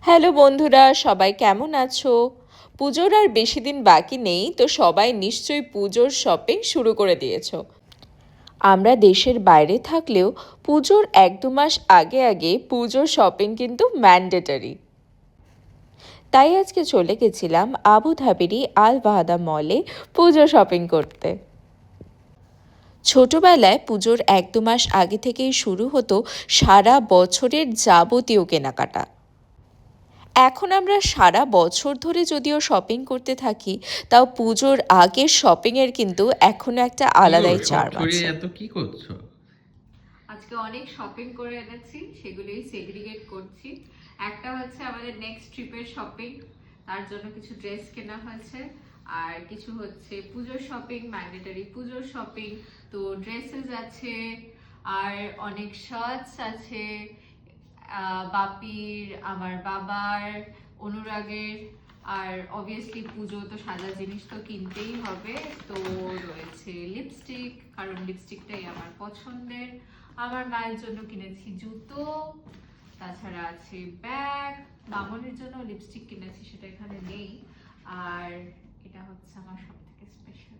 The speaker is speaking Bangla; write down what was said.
হ্যালো বন্ধুরা, সবাই কেমন আছো? পুজোর আর বেশি দিন বাকি নেই, তো সবাই নিশ্চয়ই পুজোর শপিং শুরু করে দিয়েছো। আমরা দেশের বাইরে থাকলেও পুজোর 1-2 মাস আগে আগে পুজোর শপিং কিন্তু ম্যান্ডেটরি। তাই আজকে চলে গেছিলাম আবুধাবিরই আল বাহাদা মলে পুজো শপিং করতে। ছোটবেলায় পুজোর 1-2 মাস আগে থেকেই শুরু হতো সারা বছরের যাবতীয় কেনাকাটা। এখন আমরা সারা বছর ধরে যদিও শপিং করতে থাকি, তাও পুজোর আগের শপিংয়ের কিন্তু এখনো একটা কি গো, আলাদাই সব চার্ম ছড়িয়ে আছে। এত কি করছো? আজকে অনেক শপিং করে এনেছি, সেগুলোই সেগ্রিগেট করছি। একটা হচ্ছে আমাদের নেক্সট ট্রিপের শপিং, তার জন্য কিছু ড্রেস কেনা হয়েছে। আর কিছু হচ্ছে পুজোর শপিং, ম্যান্ডেটরি পুজোর শপিং। তো ড্রেসেস আছে, আর অনেক শার্টস আছে, বাপির, আমার বাবার, অনুরাগের। আর অবভিয়াসলি পুজো তো সাদা জিনিস তো কিনতেই হবে। তো রয়েছে লিপস্টিক, কারণ লিপস্টিকটাই আমার পছন্দের। আমার মায়ের জন্য কিনেছি জুতো, তাছাড়া আছে ব্যাগ। মামনের জন্য লিপস্টিক কিনেছি, সেটা এখানে নেই। আর এটা হচ্ছে আমার সব থেকে স্পেশাল